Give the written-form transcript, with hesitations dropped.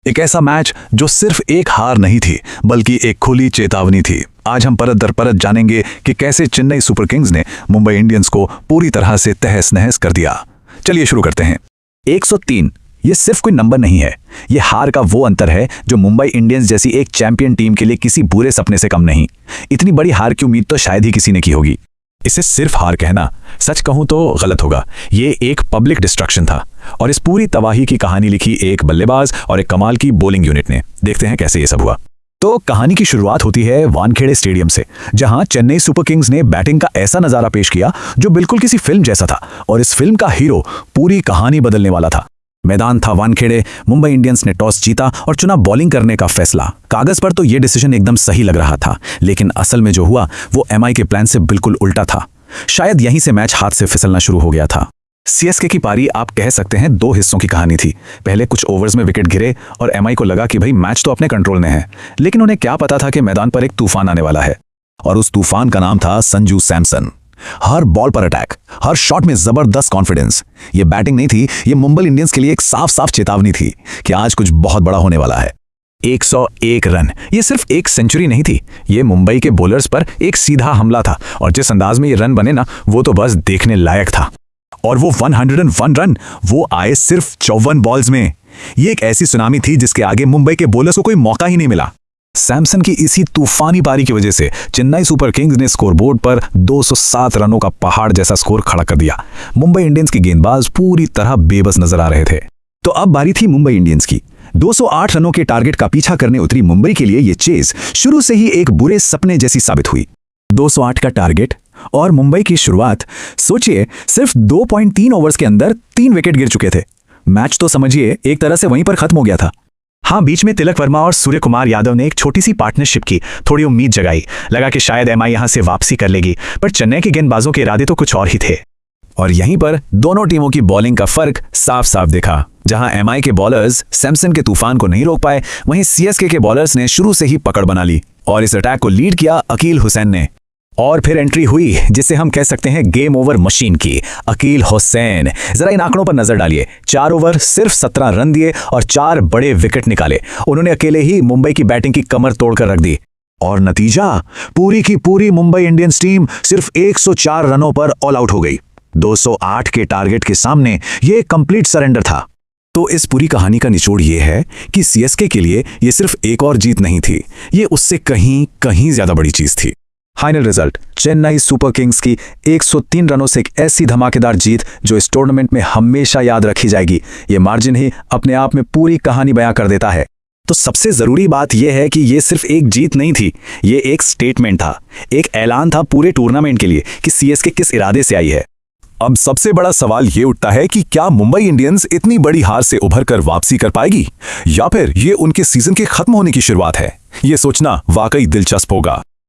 एक ऐसा मैच जो सिर्फ एक हार नहीं थी बल्कि एक खुली चेतावनी थी। आज हम परत दर परत जानेंगे कि कैसे चेन्नई सुपर किंग्स ने मुंबई इंडियंस को पूरी तरह से तहस नहस कर दिया। चलिए शुरू करते हैं। 103 ये सिर्फ कोई नंबर नहीं है, ये हार का वो अंतर है जो मुंबई इंडियंस जैसी एक चैंपियन टीम के लिए किसी बुरे सपने से कम नहीं। इतनी बड़ी हार की उम्मीद तो शायद ही किसी ने की होगी। इसे सिर्फ हार कहना सच कहूं तो गलत होगा। ये एक पब्लिक डिस्ट्रक्शन था और इस पूरी तबाही की कहानी लिखी एक बल्लेबाज और एक कमाल की बॉलिंग यूनिट ने। देखते हैं कैसे ये सब हुआ। तो कहानी की शुरुआत होती है वानखेड़े स्टेडियम से, जहां चेन्नई सुपर किंग्स ने बैटिंग का ऐसा नजारा पेश किया जो बिल्कुल किसी फिल्म जैसा था और इस फिल्म का हीरो पूरी कहानी बदलने वाला था। मैदान था वानखेड़े। मुंबई इंडियंस ने टॉस जीता और चुना बॉलिंग करने का फैसला। कागज पर तो यह डिसीजन एकदम सही लग रहा था, लेकिन असल में जो हुआ वो एमआई के प्लान से बिल्कुल उल्टा था। शायद यहीं से मैच हाथ से फिसलना शुरू हो गया था। सीएसके की पारी आप कह सकते हैं दो हिस्सों की कहानी थी। पहले कुछ ओवर्स में विकेट गिरे और एमआई को लगा कि भाई मैच तो अपने कंट्रोल में है, लेकिन उन्हें क्या पता था कि मैदान पर एक तूफान आने वाला है। और उस तूफान का नाम था संजू सैमसन। हर बॉल पर अटैक, हर शॉट में जबरदस्त कॉन्फिडेंस। ये बैटिंग नहीं थी, ये मुंबई इंडियंस के लिए एक साफ साफ चेतावनी थी कि आज कुछ बहुत बड़ा होने वाला है। 101 रन, ये सिर्फ एक सेंचुरी नहीं थी, ये मुंबई के बॉलर्स पर एक सीधा हमला था। और जिस अंदाज में ये रन बने ना, वो तो बस देखने लायक था। और वो 101 रन वो आए सिर्फ 54 बॉल्स में। ये एक ऐसी सुनामी थी जिसके आगे मुंबई के बॉलर्स को कोई मौका ही नहीं मिला। सैमसन की इसी तूफानी पारी की वजह से चेन्नई सुपर किंग्स ने स्कोरबोर्ड पर 207 रनों का पहाड़ जैसा स्कोर खड़ा कर दिया। मुंबई इंडियंस के गेंदबाज पूरी तरह बेबस नजर आ रहे थे। तो अब बारी थी मुंबई इंडियंस की। 208 रनों के टारगेट का पीछा करने उतरी मुंबई के लिए ये चेज शुरू से ही एक बुरे सपने जैसी साबित हुई। 208 का टारगेट और मुंबई की शुरुआत। सोचिए, सिर्फ 2.3 ओवर्स के अंदर 3 विकेट गिर चुके थे। मैच तो समझिए एक तरह से वहीं पर खत्म हो गया था। हाँ, बीच में तिलक वर्मा और सूर्य कुमार यादव ने एक छोटी सी पार्टनरशिप की, थोड़ी उम्मीद जगाई। लगा कि शायद एमआई यहां से वापसी कर लेगी, पर चेन्नई के गेंदबाजों के इरादे तो कुछ और ही थे। और यहीं पर दोनों टीमों की बॉलिंग का फर्क साफ साफ दिखा। जहां एमआई के बॉलर्स सैमसन के तूफान को नहीं रोक पाए, वहीं सीएसके के बॉलर्स ने शुरू से ही पकड़ बना ली और इस अटैक को लीड किया अकील हुसैन ने। और फिर एंट्री हुई जिसे हम कह सकते हैं गेम ओवर मशीन की, अकील हुसैन। जरा इन आंकड़ों पर नजर डालिए। 4 ओवर सिर्फ 17 रन दिए और 4 बड़े विकेट निकाले। उन्होंने अकेले ही मुंबई की बैटिंग की कमर तोड़कर रख दी। और नतीजा, पूरी की पूरी मुंबई इंडियंस टीम सिर्फ 104 रनों पर ऑल आउट हो गई। 208 के टारगेट के सामने यह कंप्लीट सरेंडर था। तो इस पूरी कहानी का निचोड़ यह है कि सीएसके के लिए यह सिर्फ एक और जीत नहीं थी, ये उससे कहीं कहीं ज्यादा बड़ी चीज थी। Final result, Chennai super Kings की 103 रनों से एक ऐसी धमाकेदार जीत जो इस टूर्नामेंट में हमेशा याद रखी जाएगी। ये मार्जिन ही अपने आप में पूरी कहानी बयां कर देता है। तो सबसे जरूरी बात यह है कि ये सिर्फ एक जीत नहीं थी, ये एक स्टेटमेंट था, एक ऐलान था पूरे टूर्नामेंट के लिए कि सीएसके किस इरादे से आई है। अब सबसे बड़ा सवाल ये उठता है कि क्या मुंबई इंडियंस इतनी बड़ी हार से उभर कर वापसी कर पाएगी, या फिर ये उनके सीजन के खत्म होने की शुरुआत है। ये सोचना वाकई दिलचस्प होगा।